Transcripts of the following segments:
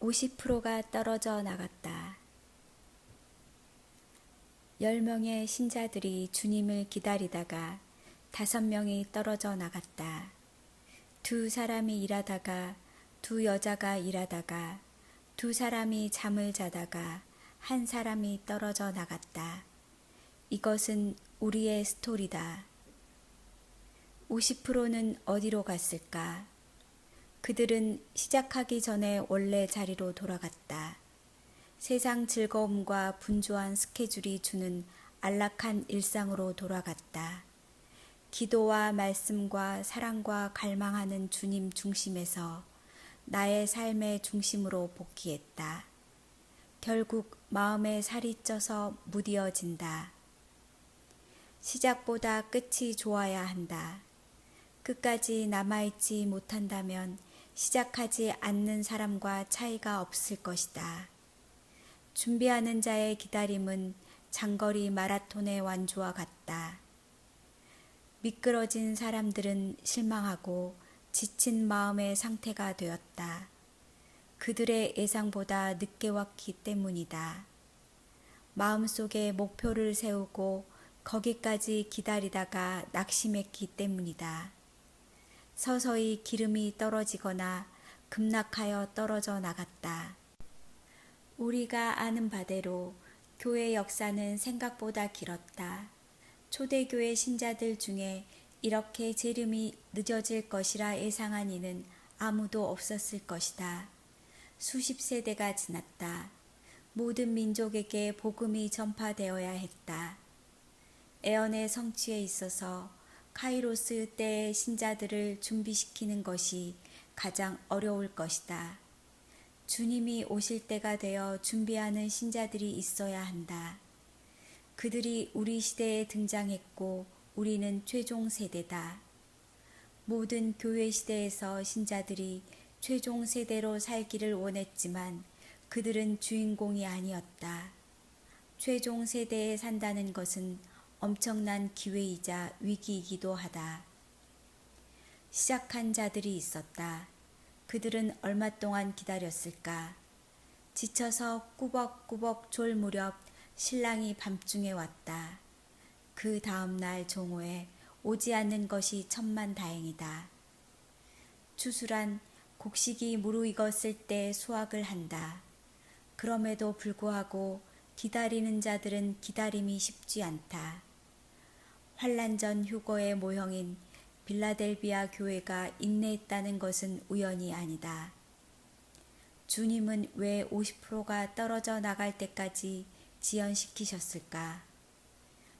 50%가 떨어져 나갔다. 10명의 신자들이 주님을 기다리다가 5명이 떨어져 나갔다. 2사람이 일하다가 2여자가 일하다가 2사람이 잠을 자다가 1사람이 떨어져 나갔다. 이것은 우리의 스토리다. 50%는 어디로 갔을까? 그들은 시작하기 전에 원래 자리로 돌아갔다. 세상 즐거움과 분주한 스케줄이 주는 안락한 일상으로 돌아갔다. 기도와 말씀과 사랑과 갈망하는 주님 중심에서 나의 삶의 중심으로 복귀했다. 결국 마음에 살이 쪄서 무디어진다. 시작보다 끝이 좋아야 한다. 끝까지 남아있지 못한다면 시작하지 않는 사람과 차이가 없을 것이다. 준비하는 자의 기다림은 장거리 마라톤의 완주와 같다. 미끄러진 사람들은 실망하고 지친 마음의 상태가 되었다. 그들의 예상보다 늦게 왔기 때문이다. 마음속에 목표를 세우고 거기까지 기다리다가 낙심했기 때문이다. 서서히 기름이 떨어지거나 급락하여 떨어져 나갔다. 우리가 아는 바대로 교회 역사는 생각보다 길었다. 초대교회 신자들 중에 이렇게 재림이 늦어질 것이라 예상한 이는 아무도 없었을 것이다. 수십 세대가 지났다. 모든 민족에게 복음이 전파되어야 했다. 에언의 성취에 있어서 카이로스 때의 신자들을 준비시키는 것이 가장 어려울 것이다. 주님이 오실 때가 되어 준비하는 신자들이 있어야 한다. 그들이 우리 시대에 등장했고 우리는 최종 세대다. 모든 교회 시대에서 신자들이 최종 세대로 살기를 원했지만 그들은 주인공이 아니었다. 최종 세대에 산다는 것은 엄청난 기회이자 위기이기도 하다. 시작한 자들이 있었다. 그들은 얼마 동안 기다렸을까? 지쳐서 꾸벅꾸벅 졸 무렵 신랑이 밤중에 왔다. 그 다음 날 종호에 오지 않는 것이 천만다행이다. 추수란 곡식이 무르익었을 때 수확을 한다. 그럼에도 불구하고 기다리는 자들은 기다림이 쉽지 않다. 환란 전 휴거의 모형인 빌라델비아 교회가 인내했다는 것은 우연이 아니다. 주님은 왜 50%가 떨어져 나갈 때까지 지연시키셨을까?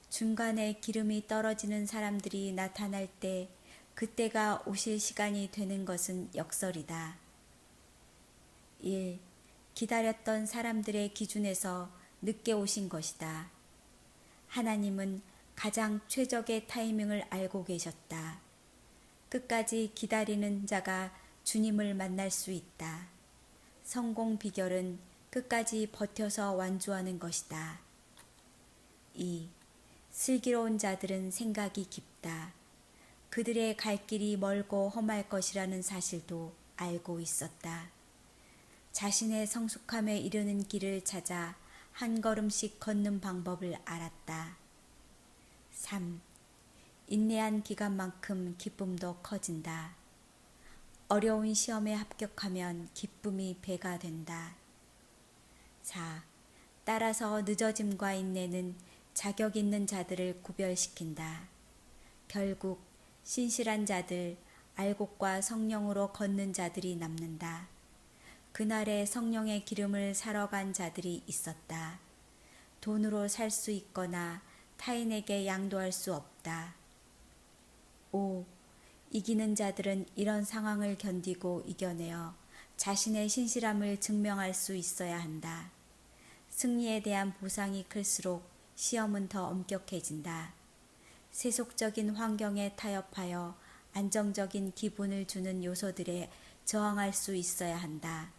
중간에 기름이 떨어지는 사람들이 나타날 때 그때가 오실 시간이 되는 것은 역설이다. 1. 기다렸던 사람들의 기준에서 늦게 오신 것이다. 하나님은 가장 최적의 타이밍을 알고 계셨다. 끝까지 기다리는 자가 주님을 만날 수 있다. 성공 비결은 끝까지 버텨서 완주하는 것이다. 2. 슬기로운 자들은 생각이 깊다. 그들의 갈 길이 멀고 험할 것이라는 사실도 알고 있었다. 자신의 성숙함에 이르는 길을 찾아 한 걸음씩 걷는 방법을 알았다. 3. 인내한 기간만큼 기쁨도 커진다. 어려운 시험에 합격하면 기쁨이 배가 된다. 4. 따라서 늦어짐과 인내는 자격 있는 자들을 구별시킨다. 결국 신실한 자들, 알곡과 성령으로 걷는 자들이 남는다. 그날에 성령의 기름을 사러 간 자들이 있었다. 돈으로 살 수 있거나 타인에게 양도할 수 없다. 5. 이기는 자들은 이런 상황을 견디고 이겨내어 자신의 신실함을 증명할 수 있어야 한다. 승리에 대한 보상이 클수록 시험은 더 엄격해진다. 세속적인 환경에 타협하여 안정적인 기분을 주는 요소들에 저항할 수 있어야 한다.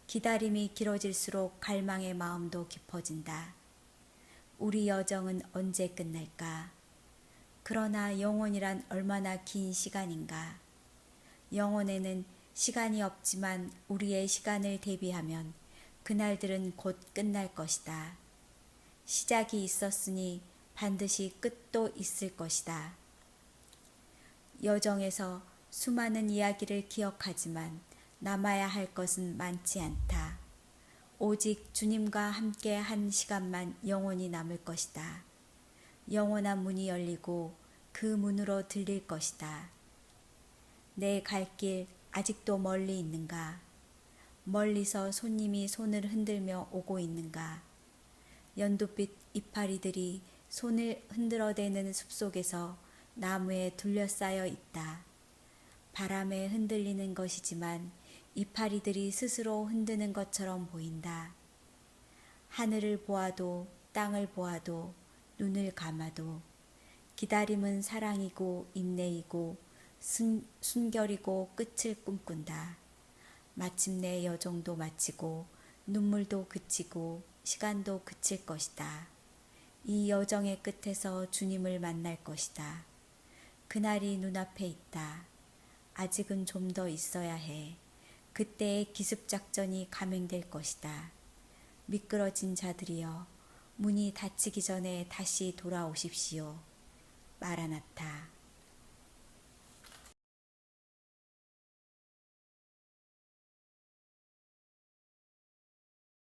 기다림이 길어질수록 갈망의 마음도 깊어진다. 우리 여정은 언제 끝날까? 그러나 영원이란 얼마나 긴 시간인가? 영원에는 시간이 없지만 우리의 시간을 대비하면 그날들은 곧 끝날 것이다. 시작이 있었으니 반드시 끝도 있을 것이다. 여정에서 수많은 이야기를 기억하지만 남아야 할 것은 많지 않다. 오직 주님과 함께 한 시간만 영원히 남을 것이다. 영원한 문이 열리고 그 문으로 들릴 것이다. 내 갈 길 아직도 멀리 있는가? 멀리서 손님이 손을 흔들며 오고 있는가? 연두빛 이파리들이 손을 흔들어대는 숲속에서 나무에 둘러싸여 있다. 바람에 흔들리는 것이지만 이파리들이 스스로 흔드는 것처럼 보인다. 하늘을 보아도 땅을 보아도 눈을 감아도 기다림은 사랑이고 인내이고 순결이고 끝을 꿈꾼다. 마침내 여정도 마치고 눈물도 그치고 시간도 그칠 것이다. 이 여정의 끝에서 주님을 만날 것이다. 그날이 눈앞에 있다. 아직은 좀 더 있어야 해. 그때의 기습작전이 감행될 것이다. 미끄러진 자들이여, 문이 닫히기 전에 다시 돌아오십시오. 마라나타.